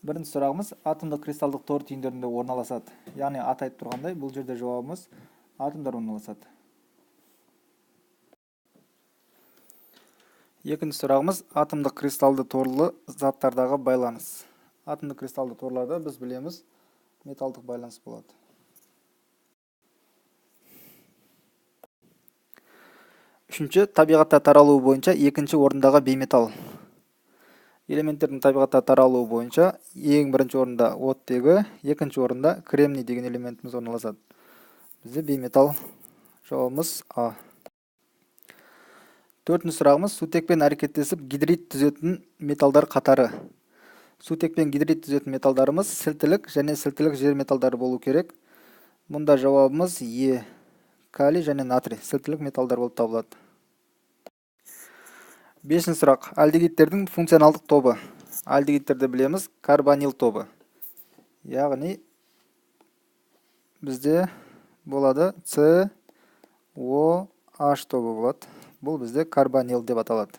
Бірінші сұрағымыз атомдық кристалдық тор түйіндерінде орналасады. Яғни аты айтып тұрғандай, бұл жерде жауабымыз атомдар орналасады. Екінші сұрағымыз атомдық кристалды торлы заттардағы байланыс. Атомдық кристалды торларда біз білеміз металдық байланыс болады. Үшінші, табиғатта таралуы бойынша екінші орындағы бейметалл. Элементтердің табиғатта таралуы бойынша ең бірінші орында оттегі, екінші орында кремний деген элементіміз орналасады. Бізде бейметалл. Жауабымыз А. Төртінші сұрағымыз сутекпен әрекеттесіп гидрид түзетін металдар қатары. Сутекпен гидрид түзетін металдарымыз сілтілік және сілтілік жер металдары болу керек. Мұнда жауабымыз Е. Калий және натрий сілтілік металдар болып табылады. Бесінші сұрақ. Альдегидтердің функционалдық тобы. Альдегидтерді білеміз карбонил тобы. Яғни бізде болады С, О, H тобы болады. Бұл бізде карбонил деп аталады.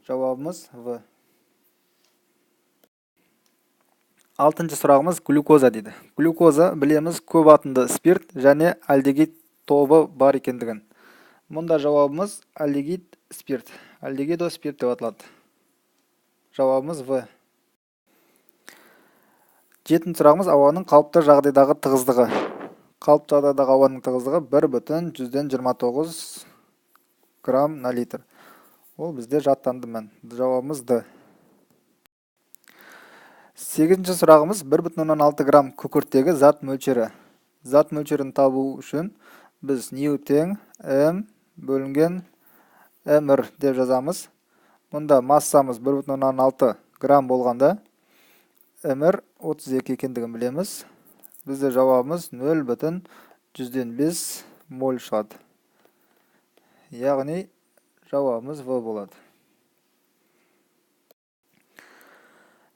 Жауабымыз В. Алтыншы сұрағымыз глюкоза дейді. Глюкоза білеміз көп атомды спирт және альдегид тобы бар екендігін. Мұнда жауабымыз альдегид спирт. Альдегидо спирт деп аталады. Жауабымыз В. Жетінші сұрағымыз ауаның қалыпты жағдайдағы тығыздығы. Қалыпты жағдайдағы ауаның тығыздығы 1,129 грамм на литр. Ол бізде жаттанды мән. Жауабымыз Д. Сегізінші сұрағымыз 1,6 грамм күкірттегі зат мөлшері. Зат мөлшерін табу үшін біз нью тең М бөлінген Мр деп жазамыз. Мұнда массамыз 1,6 грамм болғанда Мр 32 екендігін білеміз. Бізде жауабымыз 0,5 моль шығады. Яғни жауабымыз В болады.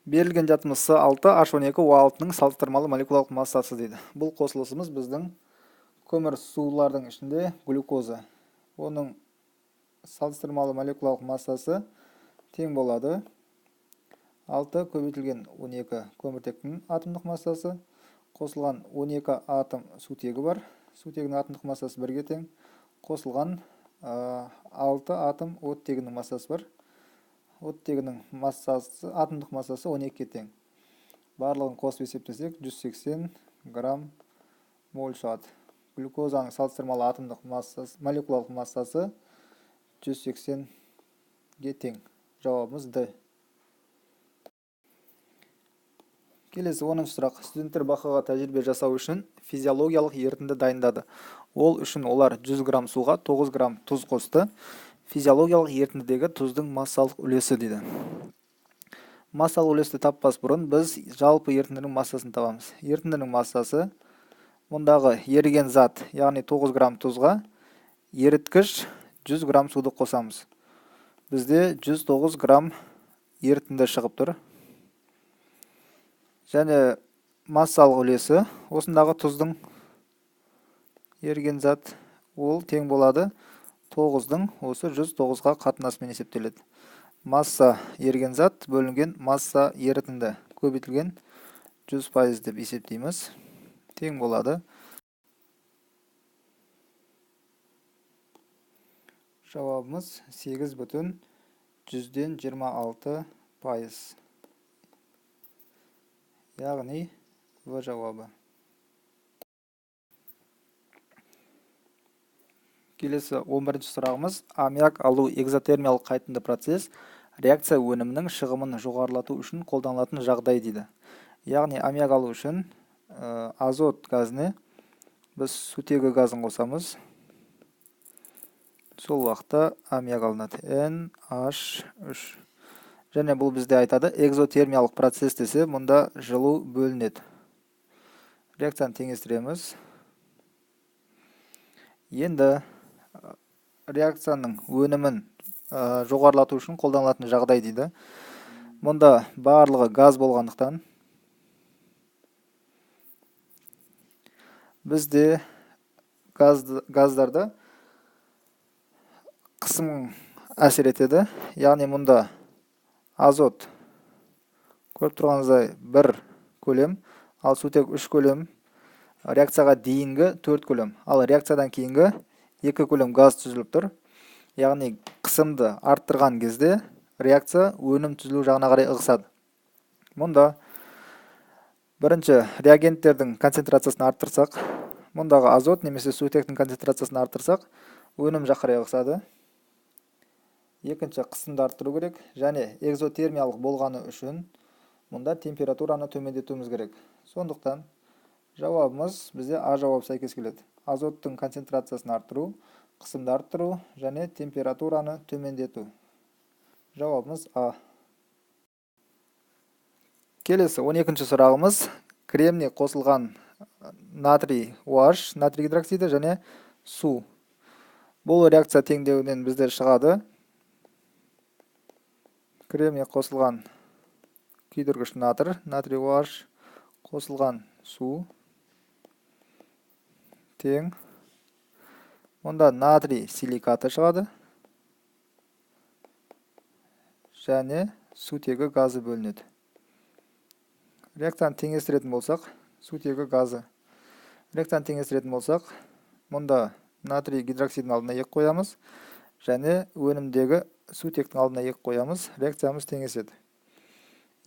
Берілген жатымыз С6, H12, O6-ның салыстырмалы молекулалық массасы дейді. Бұл қосылысымыз біздің көмір сулардың ішінде глюкоза. Оның салыстырмалы молекулалық массасы тең болады 6 көбейтілген 12 көміртектің атомдық массасы, қосылған 12 атом сутегі бар. Сутегінің атомдық массасы 1-ге тең, қосылған 6 атом оттегінің массасы бар. Оттегінің массасы, атомдық массасы 12-ге тең. Барлығын қосып есептесек 180 грамм моль шығады. Глюкозаның салыстырмалы атомдық массасы, молекулалық массасы 180-ге тең. Жауабымыз Д. Келесі 10-шы сұрақ. Студенттер бақыға тәжірибе жасау үшін физиологиялық ерітінді дайындады. Ол үшін олар 100 грамм суға 9 грамм тұз қосты. Физиологиялық ерітіндідегі тұздың массалық үлесі дейді. Массалық үлесті таппас бұрын біз жалпы ерітіндінің массасын табамыз. Ерітіндінің массасы мұндағы еріген зат, яғни 9 грамм тұзға еріткіш 100 грамм суды қосамыз. Бізде 109 грамм ерітінді шығып тұр. Және массалық үлесі осындағы тұздың еріген зат ол тең болады 9-дың осы 109-ға қатынасымен есептеледі. Масса еріген зат бөлінген масса ерітінді көбейтілген 100% деп есептейміз. Тең болады. Жауабымыз 8,26%. Яғни В жауабы. Келесі 11-ші сұрағымыз аммиак алу экзотермиялық қайтынды процесс реакция өнімінің шығымын жоғарылату үшін қолданылатын жағдай дейді. Яғни аммиак алу үшін азот газіне біз сутегі газын қосамыз. Сол уақытта аммиак алынады. NH3. Және бұл бізде айтады экзотермиялық процесс десе, мұнда жылу бөлінеді. Реакцияны теңестіреміз. Енді реакцияның өнімін жоғарылату үшін қолданылатын жағдай дейді. Мұнда барлығы газ болғандықтан бізде газдарда қысым әсер етеді. Яғни мұнда азот Көріп тұрғаныңыздай 1 көлем, ал сутек 3 көлем, реакцияға дейінгі 4 көлем, ал реакциядан кейінгі 2 көлем газ түзіліп тұр. Яғни қысымды арттырған кезде реакция өнім түзілу жағына қарай ығысады. Мұнда бірінші реагенттердің концентрациясын арттырсақ, мұндағы азот немесе сутектің концентрациясын арттырсақ, өнім жаққа қарай ығысады. Екінші, қысымды арттыру керек және экзотермиялық болғаны үшін мұнда температураны төмендетуіміз керек. Сондықтан жауабымыз бізде А жауабы сәйкес келеді. Азоттың концентрациясын арттыру, қысымды арттыру және температураны төмендету. Жауабымыз А. Келесі 12-ші сұрағымыз кремний қосылған натрий OH, натрий гидроксиді және су. Бұл реакция теңдеуінен бізде шығады кремний қосылған күйдіргіш натрий OH қосылған су тең. Мұнда натрий силикаты шығады және сутегі газы бөлінеді. Реакцияны теңестіретін болсақ, сутегі газы. Реакцияны теңестіретін болсақ, мұнда натрий гидроксидінің алдына 2 қоямыз және өнімдегі сутектің алдына 2 қоямыз, реакциямыз теңеседі.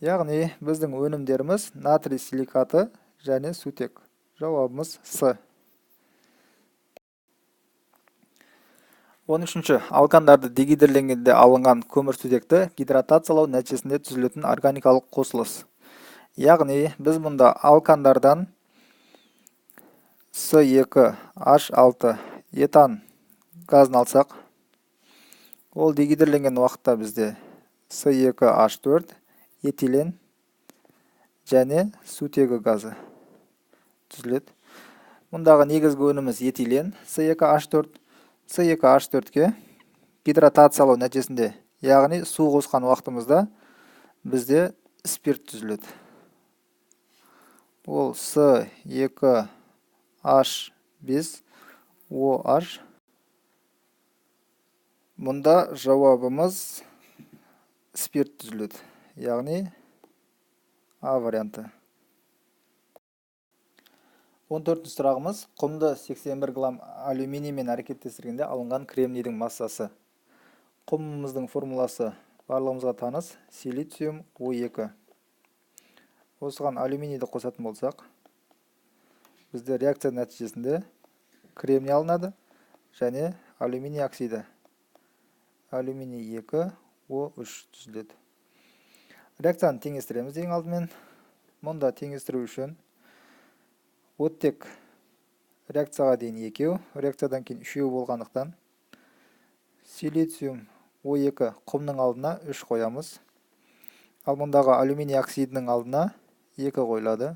Яғни біздің өнімдеріміз натрий силикаты және сутек. Жауабымыз С. 13-ші, алкандарды дегидроленгенде алынған көмірсутекті гидратациялау нәтижесінде түзілетін органикалық қосылыс. Яғни біз мұнда алкандардан С2H6 этан газын алсақ, ол дегидроленген уақытта бізде С2H4 этилен және сутегі газы түзіледі. Мұндағы негізгі өніміз етилен С2H4. С2H4-ке гидратациялау нәтижесінде, яғни су қосқан уақытымызда бізде спирт түзіледі. Ол С2H5OH. Мұнда жауабымыз спирт түзіледі, яғни А варианты. 14-ші сұрағымыз құмды 81 грамм алюминиймен әрекеттестіргенде алынған кремнийдің массасы. Құмымыздың формуласы барлығымызға таныс, силициум O2. Осыған алюминийді қосатын болсақ, бізде реакция нәтижесінде кремний алынады және алюминий оксиді. Алюминий 2, O3 түзіледі. Реакцияны теңестіреміз ең алдымен. Мұнда теңестіру үшін оттек реакцияға дейін 2, реакциядан кейін 3 болғандықтан силициум O2 құмның алдына 3 қоямыз. Ал мұндағы алюминий оксидінің алдына 2 қойылады.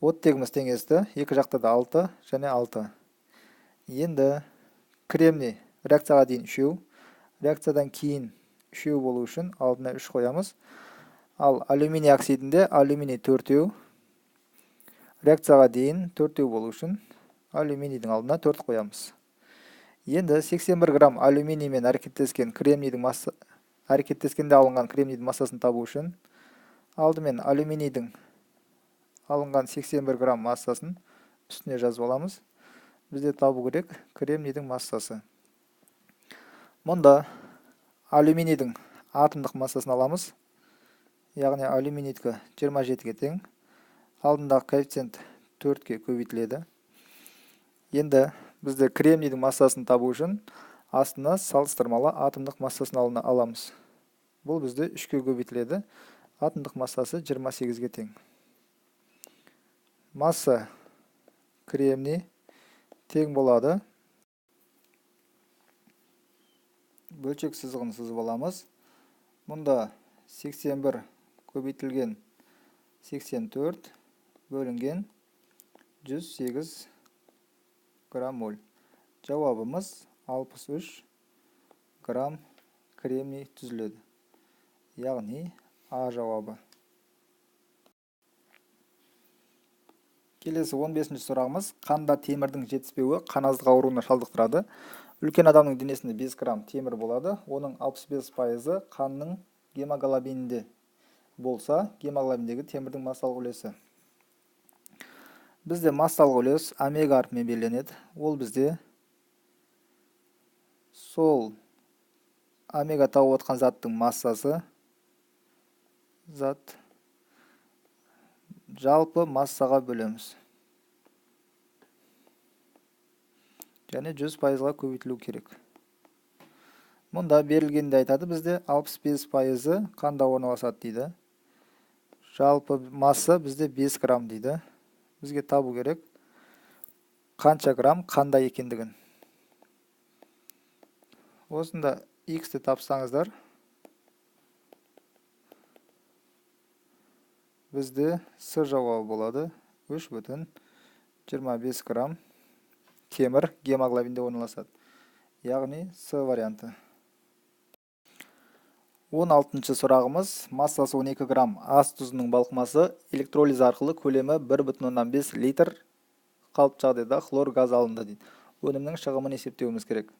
Оттегіміз теңесті, екі жақта да 6 және 6. Енді кремний реакцияға дейін 3, реакциядан кейін 3 болу үшін алдына 3 қоямыз. Ал алюминий оксидінде алюминий 4, реакцияға дейін 4 болу үшін алюминийдің алдына 4 қоямыз. Енді 81 грамм алюминиймен әрекеттескенде алынған кремнийдің массасын табу үшін алдымен алюминийдің алынған 81 грамм массасын үстіне жазып аламыз. Бізде табу керек кремнийдің массасы. Мұнда алюминийдің атомдық массасын аламыз. Яғни алюминийдікі 27-ге тең. Алдындағы коэффициент 4-ке көбейтіледі. Енді бізде кремнийдің массасын табу үшін астына салыстырмалы атомдық массасын аламыз. Бұл бізде 3-ке көбейтіледі. Атомдық массасы 28-ге тең. Масса кремний тең болады. Бөлшек сызығын сызып аламыз. Мұнда 81 көбейтілген 84 бөлінген 108 грамм моль. Жауабымыз 63 грамм кремний түзіледі. Яғни А жауабы. Келесі 15-ші сұрағымыз. Қанда темірдің жетіспеуі қаназдық ауруына шалдықтырады. Үлкен адамның денесінде 5 грамм темір болады. Оның 65% қанның гемоглобинінде. болса, гемоглобиндегі темірдің массалық үлесі. Бізде массалық үлес омега әрпімен белгіленеді. Ол бізде сол омега тауып отқан заттың массасы, зат жалпы массаға бөлеміз. Және 100%-ға көбейтілу керек. Мұнда берілгенде айтады, бізде 65%-ы қанда орналасады дейді. Жалпы масса бізде 5 грамм дейді. Бізге табу керек қанша грамм қанда екендігін. Осында X-ті тапсаңыздар, бізде С жауабы болады. 3,25 грамм темір гемоглобинде орналасады. Яғни С варианты. 16-шы сұрағымыз, массасы 12 грамм ас тұзының балқымасы электролиз арқылы көлемі 1,5 литр қалыпты жағдайда хлор газ алынды дейді. Өнімнің шығымын есептеуіміз керек.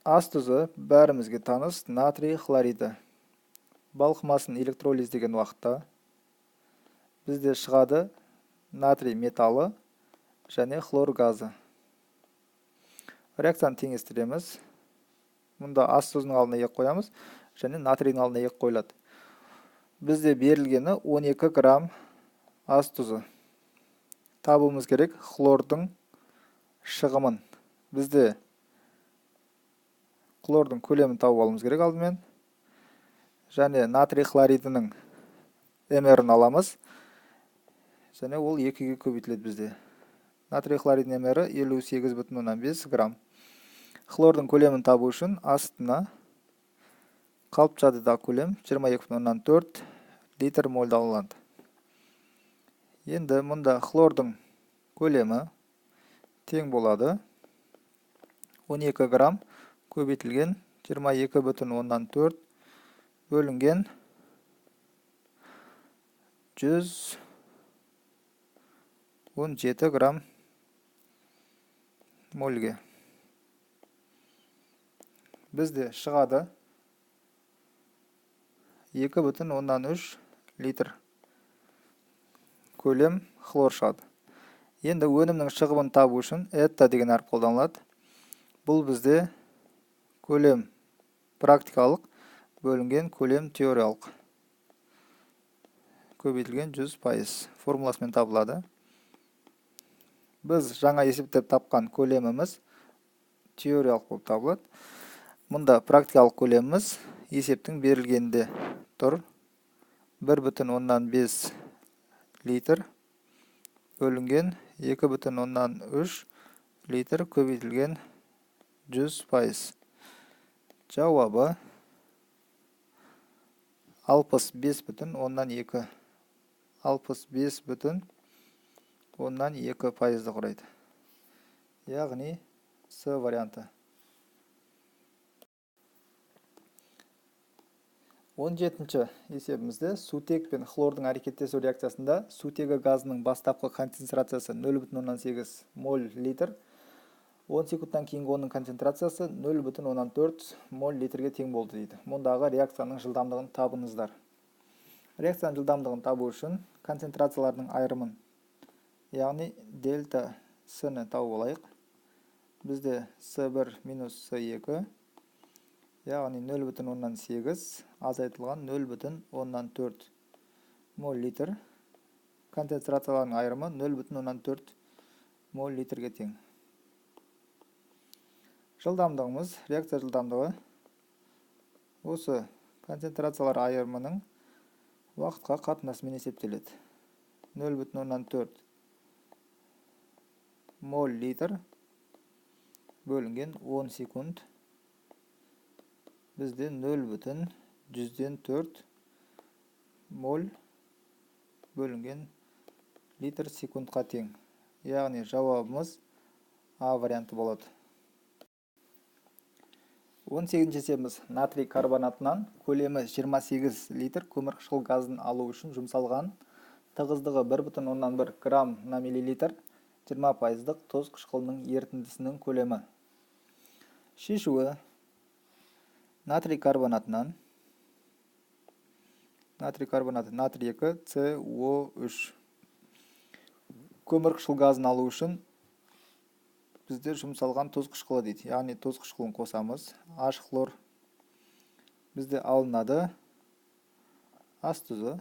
Ас тұзы бәрімізге таныс натрий хлориді. Балқымасын электролиз деген уақытта бізде шығады натрий металы және хлор газы. Реакцияны теңестіреміз. Мұнда ас тұзының алдына ек қоямыз, және натрийдің алдына ек қойылады. Бізде берілгені 12 грамм ас тұзы. Табуымыз керек хлордың шығымын. Бізде хлордың көлемін тауып алуымыз керек алдымен. Және натрий хлоридінің мрін аламыз. Және ол 2-ге көбейтіледі бізде. Натрий хлоридінің мрі 58,5 грамм. Хлордың көлемін табу үшін астына қалыпты жағдайдағы көлем 22,4 литр мольді алынады. Енді мұнда хлордың көлемі тең болады 12 грамм көбейтілген 22,4 бөлінген 117 грамм мольге. Бізде шығады 2,3 литр көлем хлор шығады. Енді өнімнің шығымын табу үшін этта деген әріп қолданылады. Бұл бізде көлем практикалық бөлінген көлем теориялық. Көбейтілген 100% формуласымен табылады. Біз жаңа есептеп тапқан көлеміміз теориялық болып табылады. Мұнда практикалық көлеміміз есептің берілгенде тұр. 1,5 литр бөлінген 2,3 литр көбейтілген 100%. Жауабы 65,2. 65,2% құрайды. Яғни С варианты. 17-ші есебімізде сутек пен хлордың әрекеттесу реакциясында сутегі газының бастапқы концентрациясы 0,8 моль литр, 10 секундтан кейінгі оның концентрациясы 0,4 моль литрге тең болды дейді. Мұндағы реакцияның жылдамдығын табыңыздар. Реакцияның жылдамдығын табу үшін концентрациялардың айырымын, яғни дельта С-ні тауып алайық. Бізде С1 минус С2, яғни 0,8 азайтылған 0,4 моль литр. Концентрациялардың айырымы 0,4 моль литрге тең. Жылдамдығымыз, реакция жылдамдығы осы концентрациялар айырымының уақытқа қатынасымен есептеледі. 0,4 моль литр бөлінген 10 секунд. Бізде 0,104 моль бөлінген литр секундқа тең. Яғни жауабымыз А варианты болады. 18-ші есебіміз натрий карбонатынан көлемі 28 литр көмірқышқыл газын алу үшін жұмсалған тығыздығы 1,1 грамм на миллилитр 20%-дық тұз қышқылының ерітіндісінің көлемі. Шешуі: натрий карбонатынан натрий карбонаты, натрий 2, СО3. Көмір қышқыл газын алу үшін бізде жұмсалған тұз қышқылы дейді. Яғни тұз қышқылын қосамыз. H хлор бізде алынады. Ас тұзы,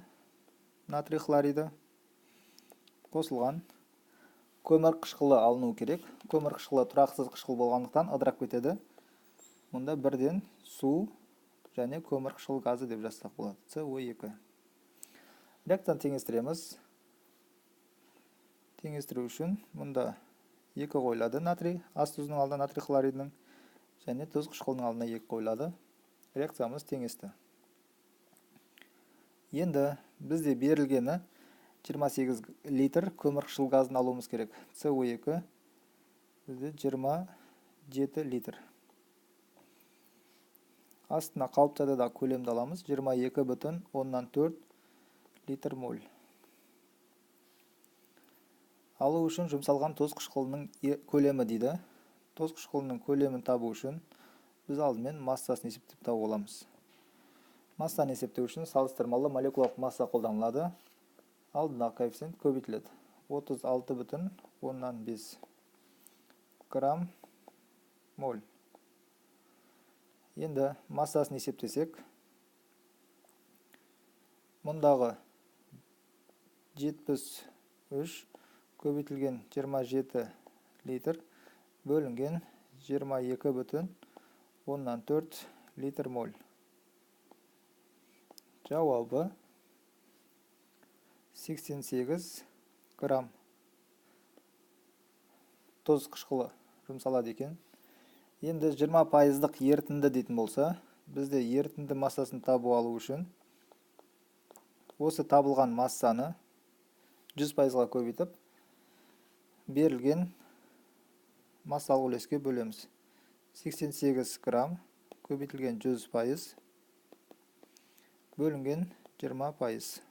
натрий хлориді қосылған. Көмір қышқылы алыну керек. Көмір қышқылы тұрақсыз қышқыл болғандықтан ыдырап кетеді. Мұнда бірден су және көмір қышқыл газы деп жазсақ болады. СО2. Реакцияны теңестіреміз. Теңестіру үшін мұнда 2 қойылады натрий, ас тұзының алдына натрий хлоридінің және тұз қышқылының алдына 2 қойылады. Реакциямыз теңесті. Енді бізде берілгені 28 литр көмір қышқыл газын алуымыз керек. СО2 бізде 27 литр. Астына қалыпты жағдайда көлемді аламыз. 22,4 литр моль. Алу үшін жұмсалған тұз қышқылының көлемі дейді. Тұз қышқылының көлемін табу үшін біз алдымен массасын есептеп тауып аламыз. Массаны есептеу үшін салыстырмалы молекулалық масса қолданылады. Алдындағы коэффициент көбейтіледі. 36,5 грамм моль. Енді массасын есептесек, мұндағы 73 көбейтілген 27 литр бөлінген 22,4 литр моль. Жауабы 88 грамм тұз қышқылы жұмсалады екен. Енді 20% ерітінді дейтін болса, бізде ерітінді массасын табу алу үшін осы табылған массаны 100%-ға көбейтіп, берілген массалық үлеске бөлеміз. 88 грамм көбейтілген 100% бөлінген 20%.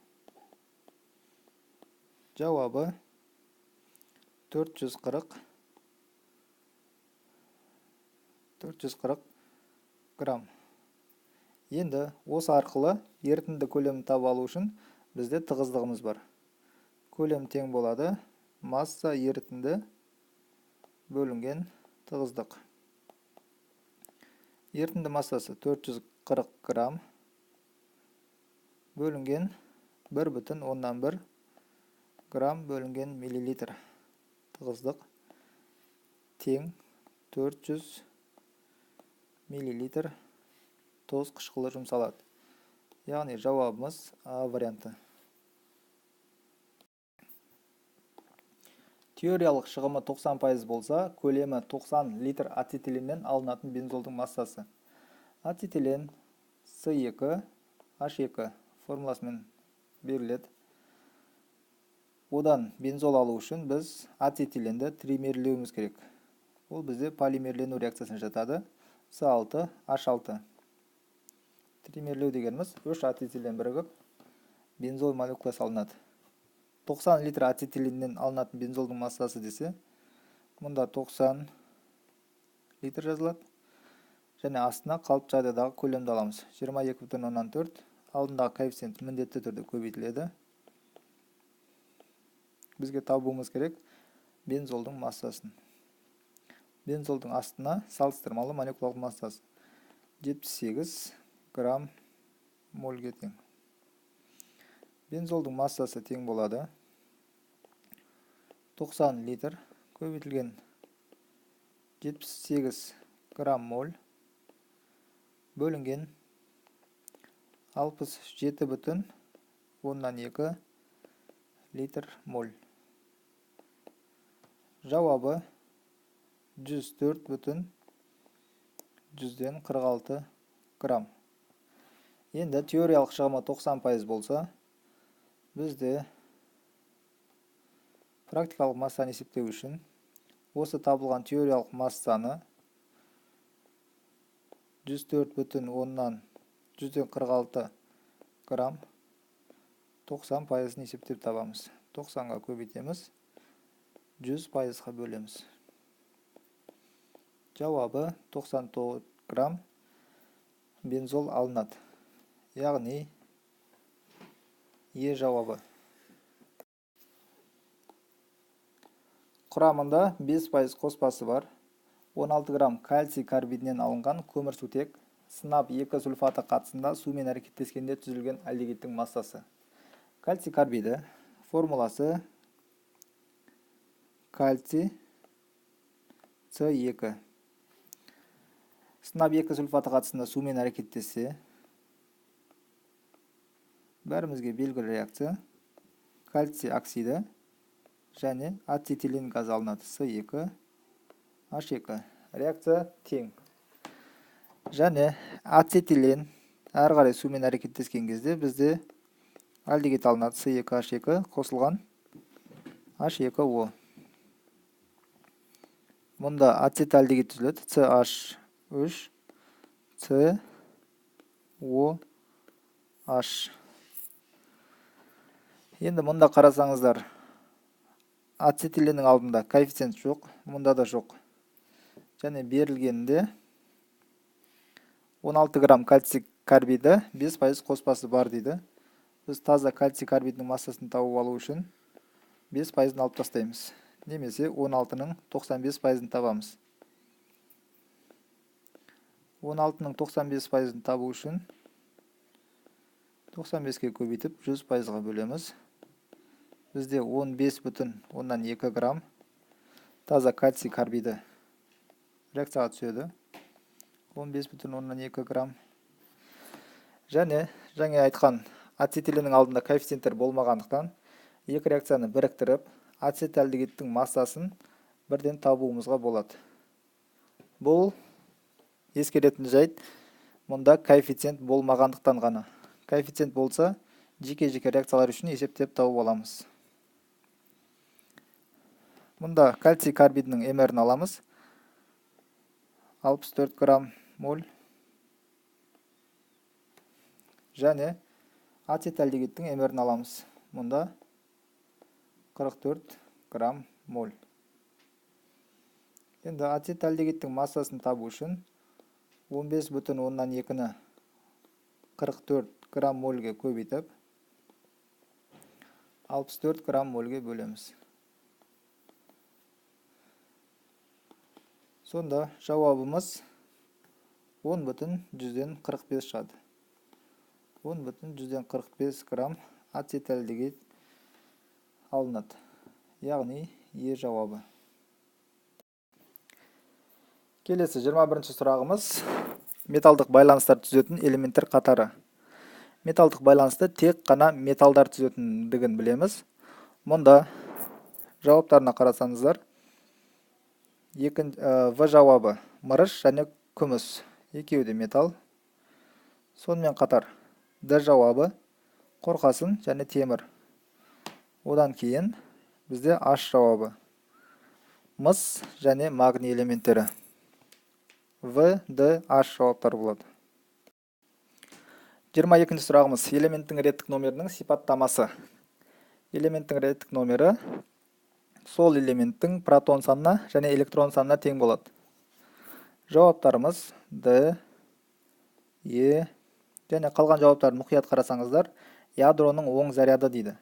Жауабы 440 грамм. Енді осы арқылы ерітінді көлемін табу алу үшін бізде тығыздығымыз бар. Көлем тең болады масса ерітінді бөлінген тығыздық. Ерітінді массасы 440 грамм бөлінген 1,1 грамм бөлінген миллилитр. Тығыздық тең 400 миллилитр тұз қышқылы жұмсалады. Яғни жауабымыз А варианты. Теориялық шығымы 90% болса, көлемі 90 литр ацетиленнен алынатын бензолдың массасы. Ацетилен С2H2 формуласымен беріледі. Одан бензол алу үшін біз ацетиленді тримерлеуіміз керек. Ол бізде полимерлену реакциясына жатады. С6H6. Тримерлеу дегеніміз 3 ацетилен бірігіп бензол молекуласы алынады. 90 литр ацетиленнен алынатын бензолдың массасы десе, мұнда 90 литр жазылады. Және астына қалыпты жағдайдағы көлемді аламыз. 22,4. Алдындағы коэффициент міндетті түрде көбейтіледі. Бізге табуымыз керек бензолдың массасын. Бензолдың астына салыстырмалы молекулалық массасы 78 грамм мольге тең. Бензолдың массасы тең болады 90 литр көбейтілген 78 грамм моль бөлінген 67,2 литр моль. Жауабы 104,46 грамм. Енді теориялық шығымы 90% болса, бізде практикалық массаны есептеу үшін осы табылған теориялық массаны 104,46 грамм 90%-ын есептеп табамыз. 90-ға көбейтеміз, 100%-ға бөлеміз. Жауабы 99 грамм бензол алынады. Яғни Е жауабы. Құрамында 5% қоспасы бар 16 грамм кальций карбидінен алынған көмірсутек сынап 2 сульфаты қатысында сумен әрекеттескенде түзілген алдегидтің массасы. Кальций карбиді формуласы кальций С2. Сынап 2 сульфаты қатысында сумен әрекеттессе, бәрімізге белгілі реакция кальций оксиді және ацетилен газ алынады. С2H2. Реакция тең. Және ацетилен әрі қарай сумен әрекеттескен кезде бізде алдегид алынады. С2H2 қосылған H2O. Мұнда ацетальдегид түзіледі. CH3 COH. Енді мұнда қарасаңыздар, ацетиленнің алдында коэффициент жоқ, мұнда да жоқ. Және берілгенде 16 грамм кальций карбиді 5% қоспасы бар дейді. Біз таза кальций карбидінің массасын тауып алу үшін 5%-ын алып тастаймыз. Немесе 16-ның 95%-ын табамыз. 16-ның 95%-ын табу үшін 95-ке көбейтіп 100%-ға бөлеміз. Бізде 15,2 грамм таза кальций карбиді реакцияға түседі. 15,2 грамм. Және жаңа айтқан ацетиленнің алдында коэффициенттер болмағандықтан екі реакцияны біріктіріп, ацетальдегидтің массасын бірден табуымызға болады. Бұл ескеретін жайт, мұнда коэффициент болмағандықтан ғана. Коэффициент болса, жеке-жеке реакциялар үшін есептеп тауып аламыз. Мұнда кальций карбидінің МР-ін аламыз. 64 грамм моль. Және ацетальдегидтің МР-ін аламыз. Мұнда 44 грамм моль. Енді ацетальдегидтің массасын табу үшін 15,2-ні 44 грамм мольге көбейтіп 64 грамм мольге бөлеміз. Сонда жауабымыз 10,45 шығады. 10,45 грамм ацетальдегид алынады. Яғни Е жауабы. Келесі 21-ші сұрағымыз металдық байланыстар түзетін элементтер қатары. Металдық байланысты тек қана металдар түзетіндігін білеміз. Мұнда жауаптарына қарасаңыздар, В жауабы мырыш және күміс, екеуі де металл. Сонымен қатар Д жауабы қорқасын және темір. Одан кейін бізде H жауабы мыс және магний элементтері. В, Д, H жауаптар болады. 22-ші сұрағымыз элементтің реттік номерінің сипаттамасы. Элементтің реттік номері сол элементтің протон санына және электрон санына тең болады. Жауаптарымыз Д, Е және қалған жауаптарын мұқият қарасаңыздар, ядроның оң заряды дейді.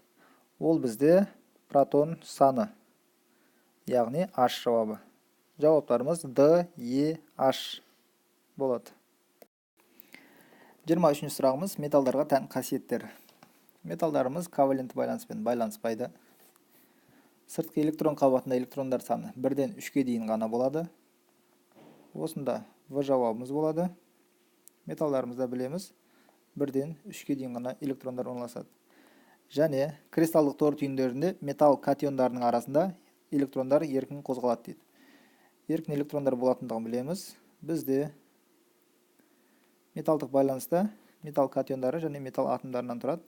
Ол бізде протон саны, яғни H жауабы. Жауаптарымыз Д, Е, H болады. 23-ші сұрағымыз металдарға тән қасиеттер. Металдарымыз коваленті байланыспен байланыспайды. Сыртқы электрон қабатында электрондар саны 1-ден 3-ке дейін ғана болады. Осында В жауабымыз болады. Металдарымызда білеміз, 1-ден 3-ке дейін ғана электрондар орналасады. Және кристалдық тор түйіндерінде металл катиондарының арасында электрондар еркін қозғалады дейді. Еркін электрондар болатындығын білеміз. Бізде металдық байланыста металл катиондары және металл атомдарынан тұрады.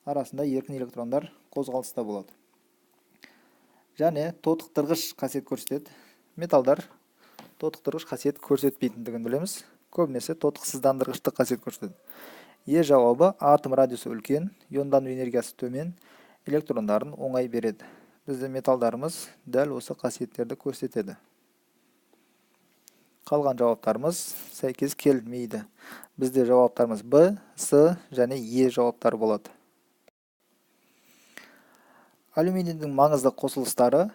Арасында еркін электрондар қозғалыста болады. Және тотықтырғыш қасиет көрсетеді. Металдар тотықтырғыш қасиет көрсетпейтіндігін білеміз. Көбінесе тотықсыздандырғышты қасиет көрсетеді. Е жауабы атом радиусы үлкен, иондану энергиясы төмен, электрондарын оңай береді. Бізде металдарымыз дәл осы қасиеттерді көрсетеді. Қалған жауаптарымыз сәйкес келмейді. Бізде жауаптарымыз Б, С және Е жауаптары болады. Алюминийдің маңызды қосылыстары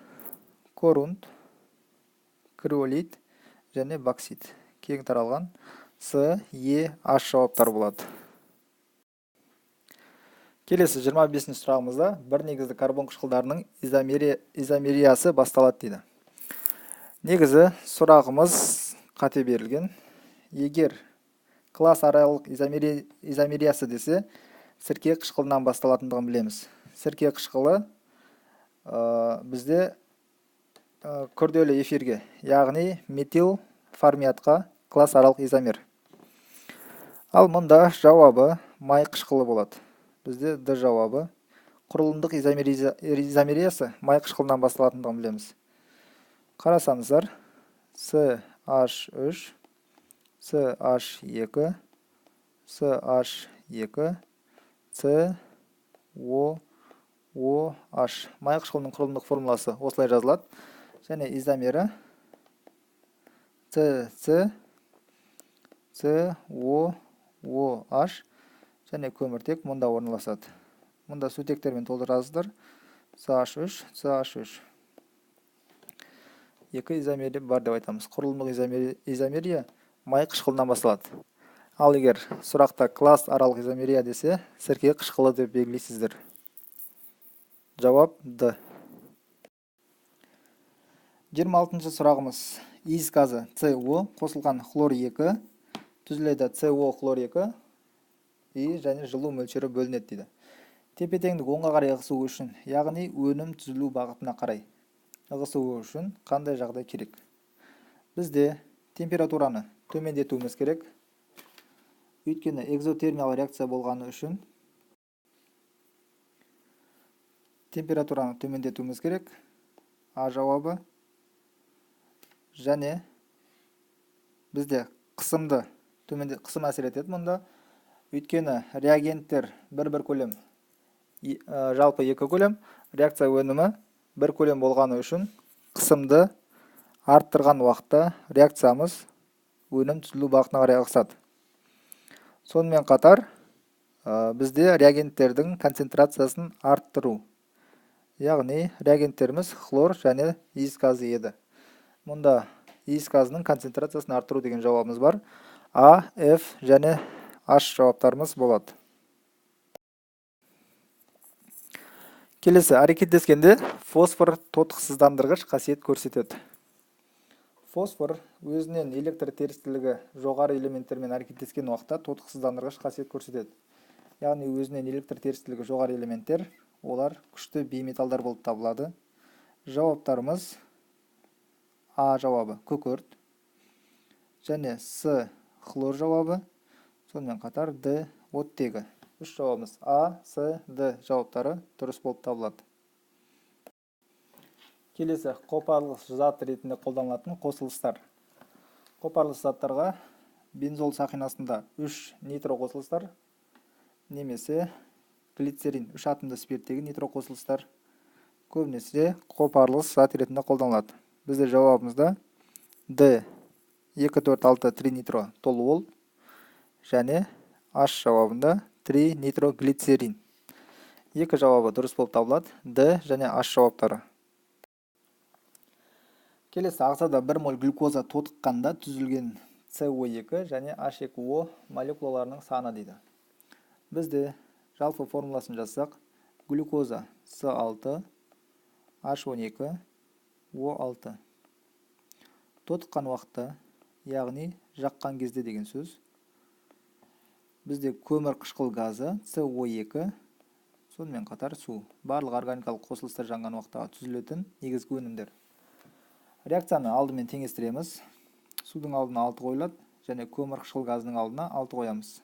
корунд, криолит және боксит. Кең таралған С, Е, H жауаптары болады. Келесі 25-ші сұрағымызда бір негізді карбон қышқылдарының изомериясы басталады дейді. Негізі сұрағымыз қате берілген. Егер класс аралық изомериясы десе, сірке қышқылынан басталатындығын білеміз. Сірке қышқылы бізде күрделі эфирге, яғни метил формиятқа класс аралық изомер. Ал мұнда жауабы май қышқылы болады. Бізде Д жауабы. Құрылымдық изомериясы май қышқылынан басталатындығын білеміз. Қарасаңыздар, CH3, CH2, CH2, COOH. Май қышқылының құрылымдық формуласы осылай жазылады. Және изомері CC, COOH және көміртек мұнда орналасады. Мұнда сутектермен толтырасыздар. CH3, CH3. Екі изомерия бар деп айтамыз. Құрылымдық изомерия май қышқылынан басталады. Ал егер сұрақта класс аралық изомерия десе, сірке қышқылы деп белгілейсіздер. Жауап Д. 26-ші сұрағымыз. Иіс газы CO қосылған хлор 2 түзіледі. CO хлор 2 және жылу мөлшері бөлінеді дейді. Тепе-теңдік оңға қарай ығысу үшін, яғни өнім түзілу бағытына қарай ығысу үшін қандай жағдай керек? Бізде температураны төмендетуіміз керек. Өйткені экзотермиялық реакция болғаны үшін температураны төмендетуіміз керек. А жауабы. Және бізде қысым әсер етеді мұнда. Өйткені реагенттер бір көлем, жалпы 2 көлем, реакция өнімі 1 көлем болғаны үшін қысымды арттырған уақытта реакциямыз өнім түзілу бағытына қарай ығысады. Сонымен қатар бізде реагенттердің концентрациясын арттыру. Яғни реагенттеріміз хлор және иіс газы еді. Мұнда иіс газының концентрациясын арттыру деген жауабымыз бар. А, Ф және H жауаптарымыз болады. Келесі, әрекеттескенде фосфор тотықсыздандырғыш қасиет көрсетеді. Фосфор өзінен электр терістілігі жоғары элементтермен әрекеттескен уақытта тотықсыздандырғыш қасиет көрсетеді. Яғни өзінен электр терістілігі жоғары элементтер, олар күшті бейметалдар болып табылады. Жауаптарымыз А жауабы күкірт және С хлор жауабы. Сонымен қатар Д оттегі. Үш жауабымыз А, С, Д жауаптары дұрыс болып табылады. Келесі, қопарылғыш зат ретінде қолданылатын қосылыстар. Қопарылғыш заттарға бензол сақинасында 3 нитро қосылыстар, немесе глицерин 3 атомды спирттегі нитро қосылыстар көбінесе қопарылғыш зат ретінде қолданылады. Бізде жауабымызда Д 2,4,6 тринитро толуол және H жауабында 3 нитроглицерин. Екі жауабы дұрыс болып табылады. Д және H жауаптары. Келесі, ағзада 1 моль глюкоза тотыққанда түзілген CO2 және H2O молекулаларының саны дейді. Бізде жалпы формуласын жазсақ, глюкоза С6, H12, O6. Тотыққан уақытта, яғни жаққан кезде деген сөз. Бізде көмір қышқыл газы CO2, сонымен қатар су. Барлық органикалық қосылыстар жанған уақытта түзілетін негізгі өнімдер. Реакцияны алдымен теңестіреміз. Судың алдына 6 қойылады және көмір қышқыл газының алдына 6 қоямыз.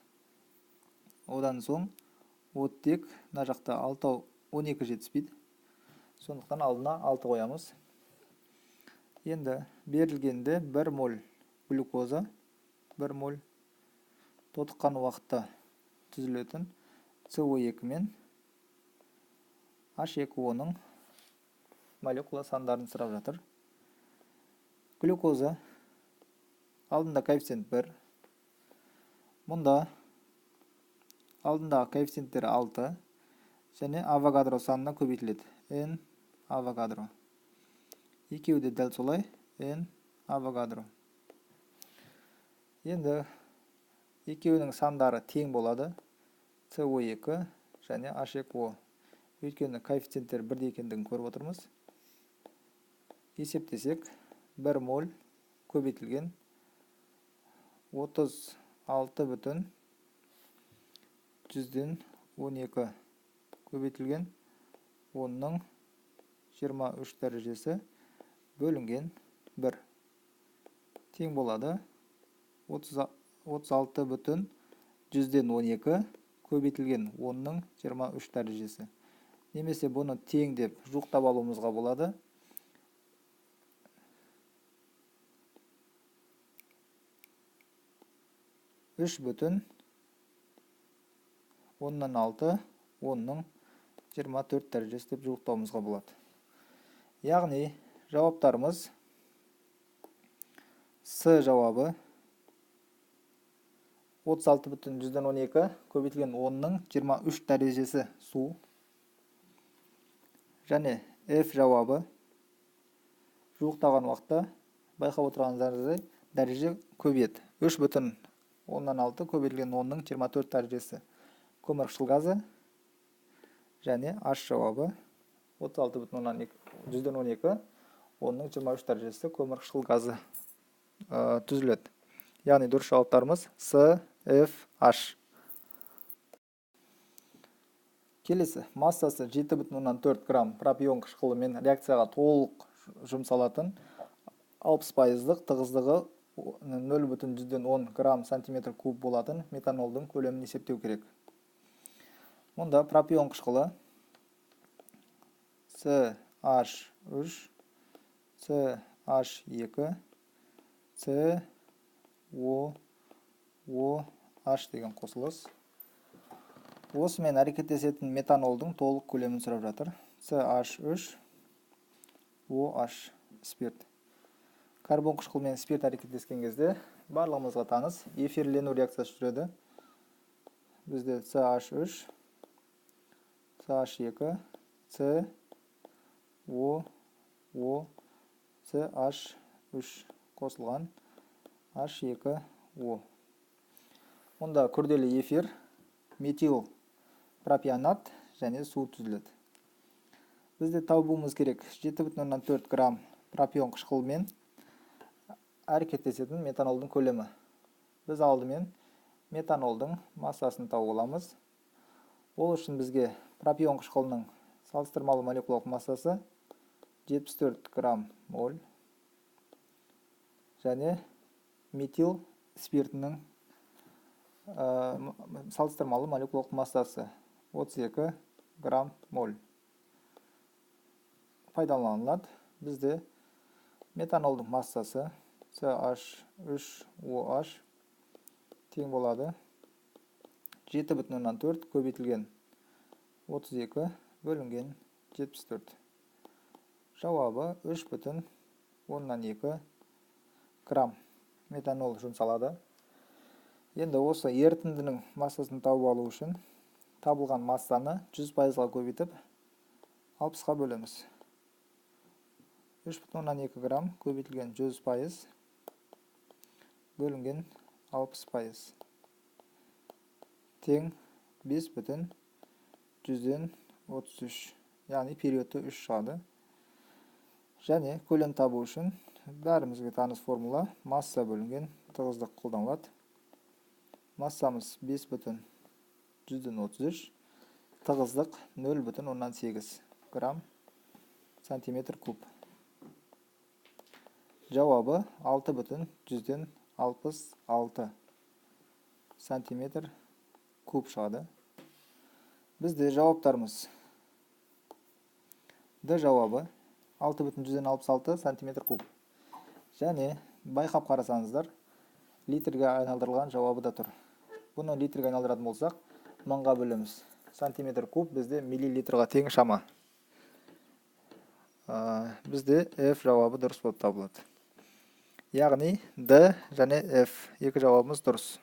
Одан соң оттек мына жақта 12 жетіспейді. Сондықтан алдына 6 қоямыз. Енді берілгенде 1 моль глюкоза, 1 моль тотыққан уақытта түзілетін CO2 мен H2O-ның молекула сандарын сұрап жатыр. Глюкоза алдында коэффициент 1. Мұнда алдындағы коэффициенттері 6 және авогадро санына көбейтіледі. N Авогадро. Екеуі де дәл солай, N Авогадро. Енді екеуінің сандары тең болады, CO2 және H2O. Өйткені коэффициенттер бірдей екендігін көріп отырмыз. Есептесек, 1 моль көбейтілген 36,12 көбейтілген 10-ның 23 дәрежесі бөлінген 1 тең болады 36,12 көбейтілген 10-ның 23 дәрежесі. Немесе бұны тең деп жуықтап алуымызға болады. 3,16 10-ның 24 дәрежесі деп жуықтауымызға болады. Яғни жауаптарымыз С жауабы 36,12 көбейтілген 10-ның 23 дәрежесі су. Және F жауабы жуықтаған уақытта байқап отырғандарыңыздай дәреже көбейеді. 3,16 көбейтілген 10-ның 24 дәрежесі көмірқышқыл газы. Және H жауабы 36,12 10-ның 23 дәрежесі көмірқышқыл газы түзіледі. Яғни дұрыс жауаптарымыз С, F, H. Келесі, массасы 7,4 грамм пропион қышқылымен реакцияға толық жұмсалатын 60%-лық тығыздығы 0,10 грамм сантиметр куб болатын метанолдың көлемін есептеу керек. Мұнда пропион қышқылы CH3, CH2, COOH деген қосылыс. Осымен әрекеттесетін метанолдың толық көлемін сұрап жатыр. CH3, OH спирт. Карбон қышқылымен спирт әрекеттескен кезде барлығымызға таныс эфирлену реакциясы жүреді. Бізде CH3, CH2, COO, CH3 қосылған H2O. Онда күрделі эфир, метил пропионат және су түзіледі. Бізде табуымыз керек 7,4 грамм пропион қышқылымен әрекеттесетін метанолдың көлемі. Біз алдымен метанолдың массасын тауып аламыз. Ол үшін бізге пропион қышқылының салыстырмалы молекулалық массасы 74 грамм моль және метил спиртінің салыстырмалы молекулалық массасы 32 грамм моль пайдаланылады. Бізде метанолдың массасы CH3OH тең болады 7,4 көбейтілген 32 бөлінген 74. Жауабы 3,12 грамм метанол жұмсалады. Енді осы ерітіндінің массасын тауып алу үшін табылған массаны 100%-ға көбейтіп 60-ға бөлеміз. 3,12 грамм көбейтілген 100% бөлінген 60% тең 5,133, яғни периоды 3 шығады. Және көлем табу үшін бәрімізге таныс формула масса бөлінген тығыздық қолданылады. Массамыз 5,133, тығыздық 0,18 грамм сантиметр куб. Жауабы 6,166 сантиметр куб шығады. Бізде жауаптарымыз Д жауабы 6,166 сантиметр куб. Және байқап қарасаңыздар, литрге айналдырылған жауабы да тұр. Бұны литрге айналдыратын болсақ, мыңға бөлеміз. Сантиметр куб бізде миллилитрға тең шама. Бізде F жауабы дұрыс болып табылады. Яғни D және F екі жауабымыз дұрыс.